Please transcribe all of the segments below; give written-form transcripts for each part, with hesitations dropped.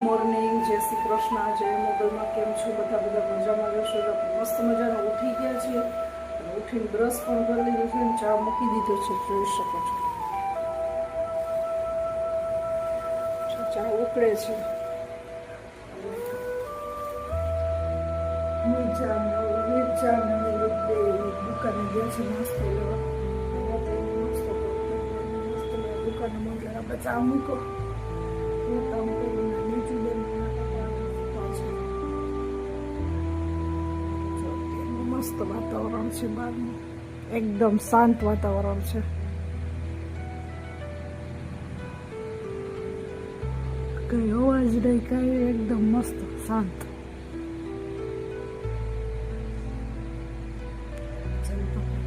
Morning, જય શ્રી કૃષ્ણ, જય મોગલમાં. કેમ છો બધા મજામાં રહેશો? મસ્ત મજાના ઉઠી ગયા છીએ. ઉઠીને બ્રશ પણ કરી લીધું છે, ચા મૂકી દીધો છે, જોઈ શકો છો. ચા ઉકળે છે. દુકાને ગયા છે નાસ્તો લેવા. દુકાને મોકલે આપણે ચા મૂકો. કામ કરીને મસ્ત વાતાવરણ છે બહારનું, એકદમ શાંત વાતાવરણ છે. કઈ અવાજ નહીં, કઈ એકદમ મસ્ત શાંત.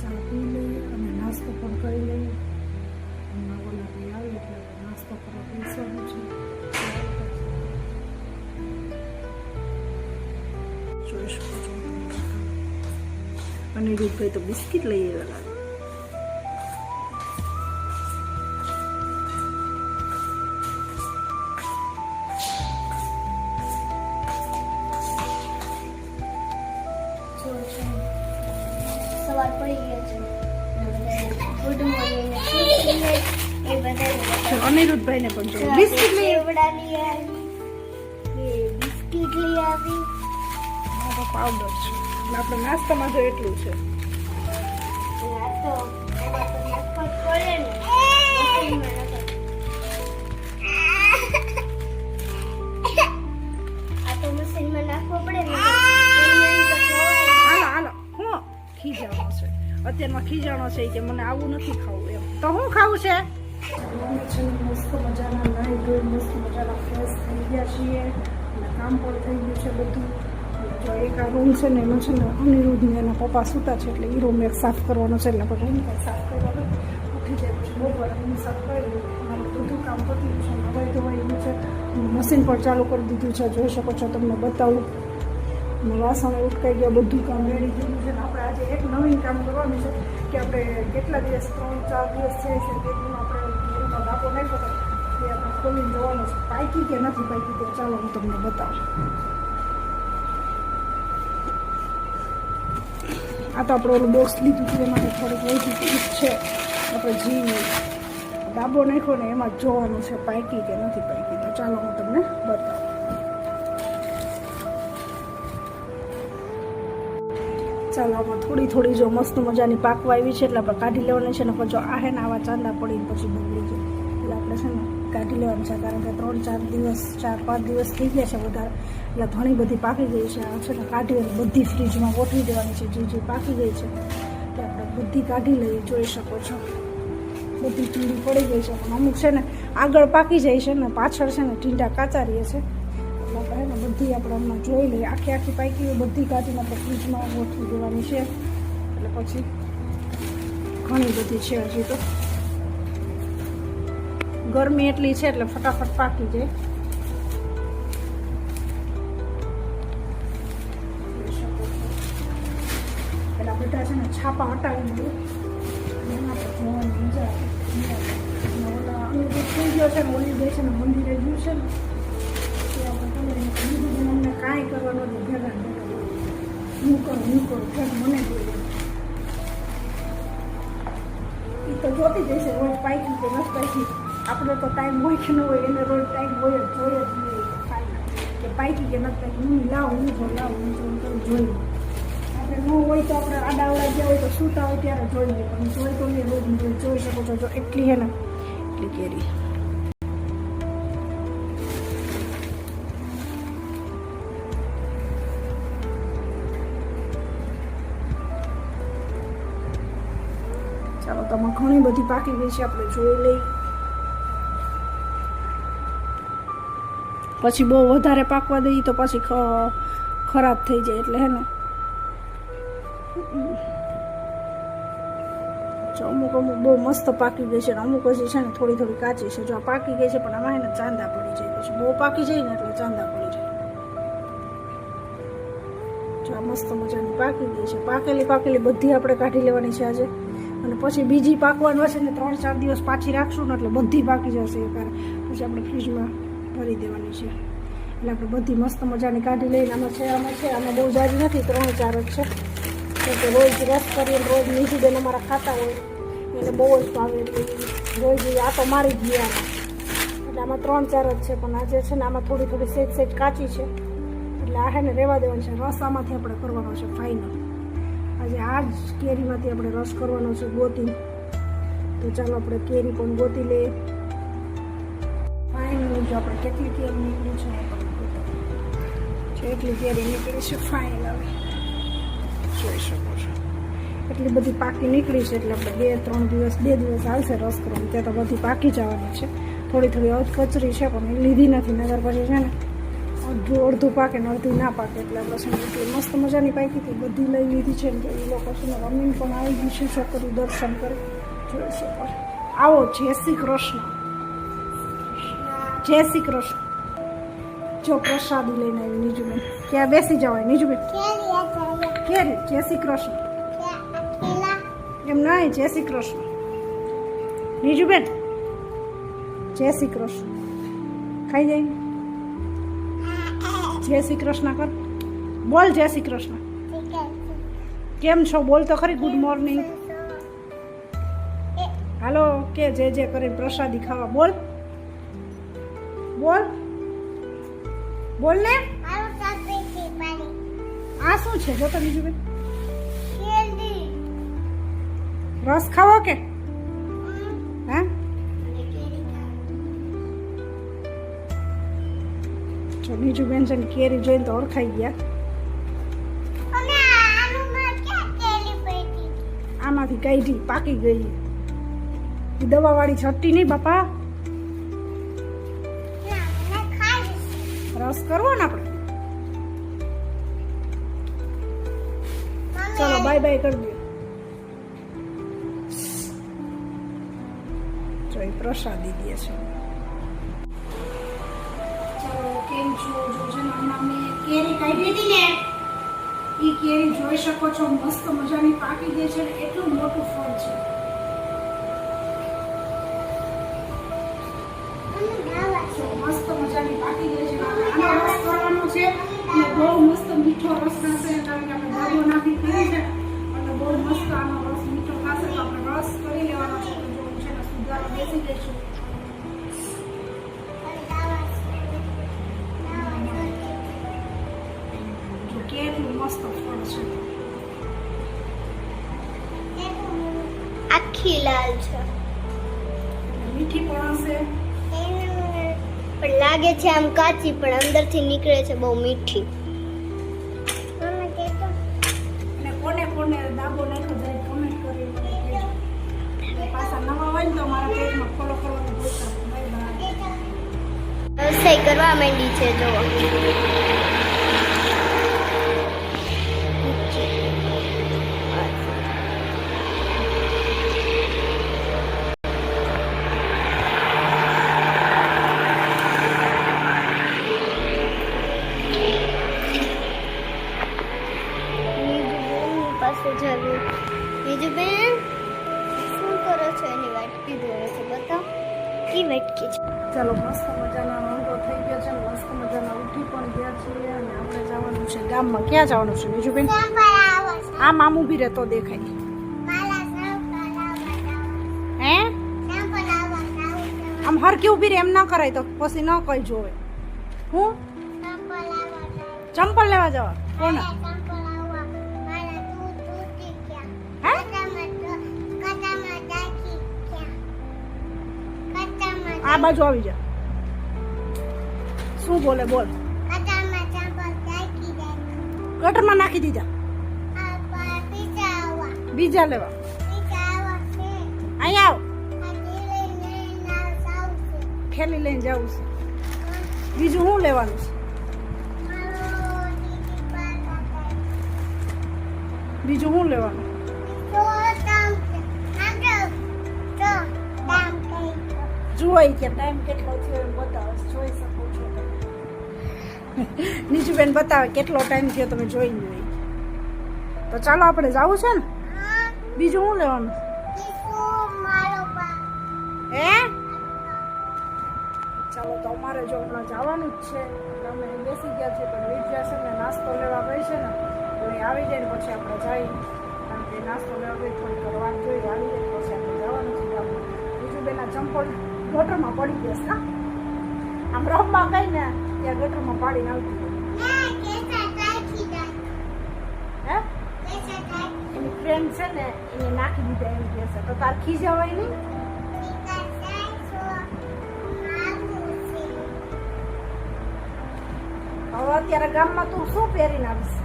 ચા પી લઈએ અને નાસ્તો પણ કરી લઈએ. ઓલાથી આવી એટલે નાસ્તો કરવા બેસવાનું છે. જોઈ શકો છો. અને રૂપભાઈ તો બિસ્કિટ લઈ આવેલા. સવાર પડી ગયો છે. Good morning. અનિરુદ્ધભાઈ ને પણ જો બિસ્કિટ લઈ બિસ્કિટ લઈ આવી. પાવડર છે એટલે આપણે નાસ્તામાં જો એટલું છે. મશીનમાં નાખવો પડે ને. હાલો હું ખીજાણો છે અત્યારમાં, ખીજાણો છે કે મને આવું નથી ખાવું. એમ તો હું ખાવું છે. મસ્ત મજાના નાઈ ધોઈ મસ્ત મજાના ફ્રેશ થઈ ગયા છીએ અને કામ પણ થઈ ગયું છે બધું. તો એક આ રૂમ છે ને એમાં છે ને અનિરુદ્ધ ને એના પપ્પા સૂતા છે એટલે એ રૂમ એક સાફ કરવાનો છે. એટલે આપણે રૂમ કંઈ સાફ કરવાનો ઉઠી જાય પછી બપોર રૂમ સાફ કરી મારું બધું કામ પતી ગયું છે. નવાઈ ધોવાઈ ગયું છે. મશીન પણ ચાલુ કરી દીધું છે, જોઈ શકો છો. તમને બતાવું. વાસણ ઉટકાઈ ગયા, બધું કામ રેડી થયું છે. આપણે આજે એક નવીન કામ કરવાનું છે કે આપણે કેટલા દિવસ 3-4 દિવસ છે તેનું આપણે ઘરમાં ડાકો નાખ્યો હતો એ આપણે ખોલીને જોવાનું છે પાકી કે નથી પાકી. તો ચાલો હું તમને બતાવું. આ તો આપણે ઓલું બોક્સ લીધું હતું એમાં થોડીક ઓછી ટીપ છે. આપણે જી ડાબો નાખ્યો ને એમાં જોવાનું છે પાકી કે નથી પાકી. તો ચાલો હું તમને બતાવું. ચાલો આમાં થોડી થોડી જો મસ્ત મજાની પાકવા આવી છે એટલે આપણે કાઢી લેવાની છે. ને જો આ હે ને આવા ચાંદા પડીને પછી બગડી જાય એટલે આપણે છે ને કાઢી લેવાનું છે. કારણ કે 3-4 દિવસ 4-5 દિવસ થઈ ગયા છે વધારે એટલે ઘણી બધી પાકી ગઈ છે. આ છે ને કાઢી બધી ફ્રીજમાં ગોઠવી દેવાની છે. જે પાકી ગઈ છે એટલે આપણે બધી કાઢી લઈએ. જોઈ શકો છો બધી ટીંડી પડી ગઈ છે. પણ અમુક છે ને આગળ પાકી જાય છે ને પાછળ છે ને ટીંડા કાચા રહે છે. આપણે ને બધી આપણે હમણાં જોઈ લઈએ. આખી પાકી હોય બધી કાઢીને આપણે ફ્રીજમાં ગોઠવી દેવાની છે. એટલે પછી ઘણી બધી છે હજી તો. ગરમી એટલી છે એટલે ફટાફટ પાકી જાય. પેલા બધા છે ને છાપા હટાવી દઈએ અને એના પર જોવાની મજા આવે. ઓલા થઈ ગયો છે ને ઓલી ગઈ છે ને મંદિરે ગયું છે ને અમને કાંઈ કરવાનું નથી. ભેગા હું કરું ફેર મને જોઈએ. એ તો જોતી જશે રોજ પાકી કે નથી પાકી. આપણે તો ટાઈમ હોય કે ન હોય એને રોજ ટાઈમ હોય જ જોઈએ જ નહીં કે પાકી કે નથી પાકી. હું લાવું જોઈએ. આપણે ન હોય તો આપણે આડાવડા ગયા હોય તો સૂતા હોય ત્યારે જોઈએ. પણ જોઈ તો નહીં રોજ જોઈ શકો છો. જો એટલી હે ને એટલી કેરી. ચાલો તમે ઘણી બધી પાકી ગઈ છે આપણે જોઈ લઈ. પછી બહુ વધારે પાકવા દઈએ તો પછી ખરાબ થઈ જાય એટલે હે ને. અમુક બહુ મસ્ત પાકી ગઈ છે ને અમુક હજી છે ને થોડી કાચી છે. જો આ પાકી ગઈ છે પણ આમાં એને ચાંદા પડી જાય. પછી બહુ પાકી જાય ને એટલે ચાંદા પડી જાય. જો આ મસ્ત મજાની પાકી ગઈ છે. પાકેલી બધી આપણે કાઢી લેવાની છે આજે. અને પછી બીજી પાકવાનું હશે ને 3-4 દિવસ પાછી રાખશું ને એટલે બધી પાકી જશે. પછી આપણે ફ્રીજમાં ભરી દેવાની છે. એટલે આપણે બધી મસ્ત મજાની કાઢી લઈને આમાં છે આમાં બહુ જાજી નથી, 3-4 જ છે. તો રોજ રસ કરીને રોજ નીચું બેન અમારા ખાતા હોય એને બહુ જ ભાવે, રોજ આ તો મારી જ ગયા એટલે આમાં 3-4 જ છે. પણ આજે છે ને આમાં થોડી સેજ કાચી છે એટલે આ ને રહેવા દેવાનું છે. રસ આમાંથી આપણે કરવાનો છે ફાઇનલ. આજે આ જ કેરીમાંથી આપણે રસ કરવાનો છે ગોતી. તો ચાલો આપણે કેરી પણ ગોતી લઈએ. ફાઇનલ જો આપણે કેટલી કેરી નીકળી છે, એટલી કેરી નીકળી છે ફાઇનલ. હવે જોઈ શકો છો એટલી બધી પાકી નીકળી છે એટલે આપણે 2 દિવસ આવશે રસ કરવાનું. ત્યાં તો બધી પાકી જવાની છે. થોડી કચરી છે પણ એ લીધી નથી, નગર પછી છે ને અડધું પાકે ને અડધું ના પાકે એટલે આપણે છે ને એટલી મસ્ત મજાની પાકી હતી બધી લઈ લીધી છે. ને એ લોકો છે ને રમીને પણ આવી ગયું છે, છોકરી દર્શન કરી જોઈ શકો. આવો જય શ્રી કૃષ્ણ. જય શ્રી કૃષ્ણ. જો પ્રસાદી લઈને આવી નીજુબેન. ક્યાં બેસી જવાય નીજુબેન? કેરી જય શ્રી કૃષ્ણ એમ નહીં, જય શ્રી કૃષ્ણ નીજુબેન. જય શ્રી કૃષ્ણ ખાઈ જાય. જય શ્રી કૃષ્ણ કર, બોલ જય શ્રી કૃષ્ણ. કેમ છો બોલ તો ખરી. Good morning. હાલો કે જે કરીને પ્રસાદી ખાવા. બોલ બોલ ને. આ શું છે જો તો બીજું બેન? રસ ખાવો કે હા? જો બીજું બેન છે ને કેરી જોઈને તો ઓળખાઈ ગયા. આમાંથી કાઢી પાકી ગઈ. દવા વાળી છટ્ટી નહીં બાપા. રસ કરવો ને આપણે. ચલો બાય બાય કરી દો. જો એ પ્રસાદી દે છે. ચલો કેમ છો? જો છે ને આમાં મેં કેરી કાઢી હતી ને એ કેરી જોઈ શકો છો મસ્ત મજાની પાકી ગઈ છે. એટલું મોટું ફળ છે. મસ્ત મજાની પાકી ગઈ છે. આનો રસ કરવાનો છે અને બહુ મસ્ત મીઠો રસ થશે કારણ કે આપણે દાબો નાખી કરી છે એટલે બહુ મસ્ત આનો રસ મીઠો થશે. તો આપણે રસ કરી લેવાનો છે. તો જો છે ને સુધારો બેસી જઈશું. જો કેટલું મસ્ત ફળ છે. આખી લાલ છે, મીઠી પણ હશે. પણ લાગે છે આમ કાચી પણ અંદરથી નીકળે છે બહુ મીઠી. અને કોને દાબો નાખ્યો જાય કમેન્ટ કરી મને કહેજો. પાછા નવા હોય ને તો મારા પેજમાં ફોલો કરવાનું ભૂલતા નહીં. Bye bye. રસોઈ કરવા માંડી છે જો. નીજુબેન શું કરો છો? એની વાટકી ધોવે છે, બતાવ કી વાટકી છે. ચાલો મસ્ત મજાનો રંગો થઈ ગયો છે. મસ્ત મજાના ઉઠી પણ ગયા છીએ અને આપણે જવાનું છે ગામમાં. ક્યાં જવાનું છે બીજું? આમ ઊભી રહે તો દેખાય. હે આમ હરકી ઊભી રહે એમ ના કરાય તો પછી ન કઈ જોવે. હું ચંપલ લેવા જવા? કોને? આ બાજુ આવી જા. શું બોલે બોલ. ગટરમાં નાખી દીધા. બીજા લેવા. અહીંયા આવ. ખેલી લઈને જવું છે. બીજું શું લેવાનું છે? બીજું શું લેવાનું? જોઈ કે ટાઈમ કેટલો થયો એમ બતાવે. જોઈ શકો છો નીચુબેન બતાવે કેટલો ટાઈમ થયો તમે જોઈ લો. તો ચાલો આપણે જવું છે ને. બીજું શું લેવાનું? હે ચાલો તો અમારે જો હમણાં જવાનું જ છે. અમે બેસી ગયા છે પણ વિદ્યા છે ને નાસ્તો લેવા ગઈ છે ને તો એ આવી જાય ને પછી આપણે જઈએ કારણ કે નાસ્તો લેવા ગઈ થોડીક વાર વાત જોઈએ આવી જાય પછી આપણે જવાનું છે ગામમાં બીજું બેના ચંપલ ગટરમાં પડી જશે હા આમ રમવા ગઈ ને ત્યાં ગટરમાં પાડીને આવતી હે એની ફ્રેન્ડ છે ને એને નાખી દીધા એમ કહે છે તો તાર ખીજાવાય નહીં હવે અત્યારે ગામમાં તું શું પહેરીને આવીશ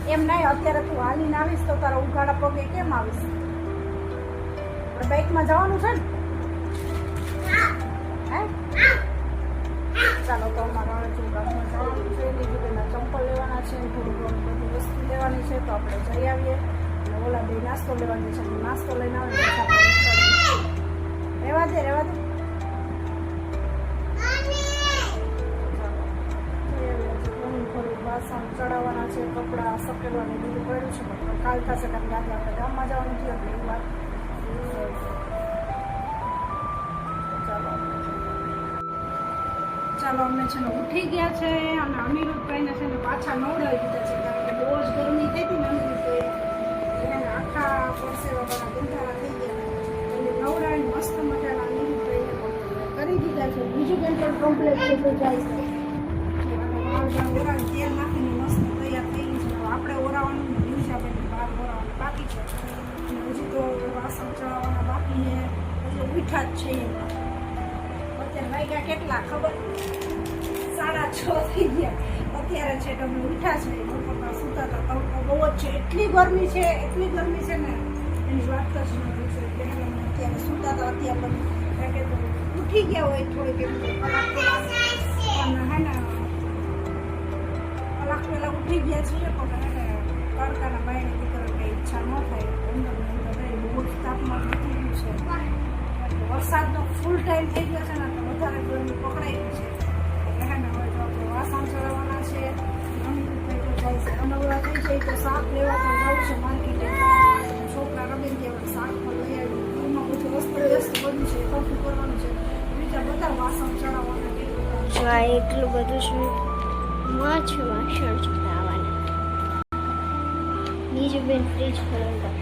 એમ નહીં અત્યારે તું હાલીને આવીશ તો તારા ઉઘાડા પગે કેમ આવીશ બાઇકમાં જવાનું છે ને હે ચાલો તો અમારે હવે જો ગામમાં જવાનું છે બીજું બેના ચંપલ લેવાના છે થોડું ઘણું બધી વસ્તુ લેવાની છે તો આપણે જઈ આવીએ અને ઓલા બે નાસ્તો લેવાની છે નાસ્તો લઈને આવે રહેવા દે વાસણ ચડાવવાના છે કપડાં સકેલવાનું બધું પડ્યું છે પણ કાલ થશે કારણ કે આજે આપણે ગામમાં જવાનું છે એટલે એ વાત ચાલો અમે છે ને ઉઠી ગયા છે અને અનિરુદ્ધભાઈને છે ને પાછા નવડાવી દીધા છે કારણ કે બહુ જ ગરમી થઈ હતી ને અનિરુદ્ધભાઈ એને આખા પરસેવાના ગંધારા થઈ ગયા એટલે નવડાવીને મસ્ત મજાના અનિરુદ્ધભાઈને કરી દીધા છે બીજું કંઈ કમ્પ્લેટ છે તો જાય છે ઓરાવી તેલ નાખીને મસ્ત તૈયાર થઈ ગઈ છે આપણે ઓરાવાનું નિશાબેન બહાર ઓરાવાનું બાકી છે હજી તો વાસણ ચડાવવાના બાકી છે હજી મીઠા જ છે અત્યારે વાગ્યા કેટલા ખબર 6:30 થઈ ગયા અત્યારે છે તમે મીઠા છે બપોરના સૂતા હતા તડકો બહુ જ છે એટલી ગરમી છે ને એની વાત જ ન પૂછો અત્યારે સૂતા હતા અત્યારે કે ઉઠી ગયા હોય થોડીક એમ હે ને કલાક પહેલા ઉઠી ગયા છીએ પણ તડકાના બાયણે નીકળવાની કંઈ ઈચ્છા ન થાય અંદર બહુ જ તાપમાન વધી ગયું છે વરસાદનો ફૂલ ટાઈમ થઈ ગયો છે ને તો વધારે ગરમી પકડાઈ ગઈ છે એટલે હે ને હવે તો આપણે વાસણ ચડાવવાના છે જાય છે અનવરા થઈ જાય તો શાક લેવા તો જવું છે માર્કેટે છોકરા રમીને ત્યાં શાક પણ લઈ આવ્યું ઘરમાં બધું વ્યસ્ત બધું છે કફું કરવાનું છે બીજા બધા વાસણ ચડાવવાના એટલું બધું છે વાસણ ચડાવવાના બીજું બેન ફ્રીજ ખોલવા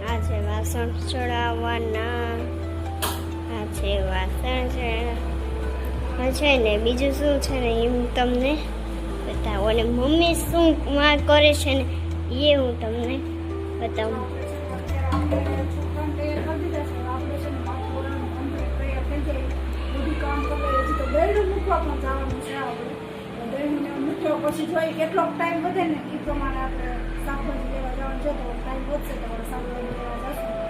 આ છે વાસણ ચડાવવાના આ છે વાસણ છે ને બીજું શું છે ને એમ તમને બતાવો અને મમ્મી શું કરે છે ને એ હું તમને બતાવું પછી જોઈએ કેટલો ટાઈમ વધે ને એ પ્રમાણે આપણે શાકભાજી લેવા જવાનું છે તો ટાઈમ વધશે તો શાકભાજી લેવા જશું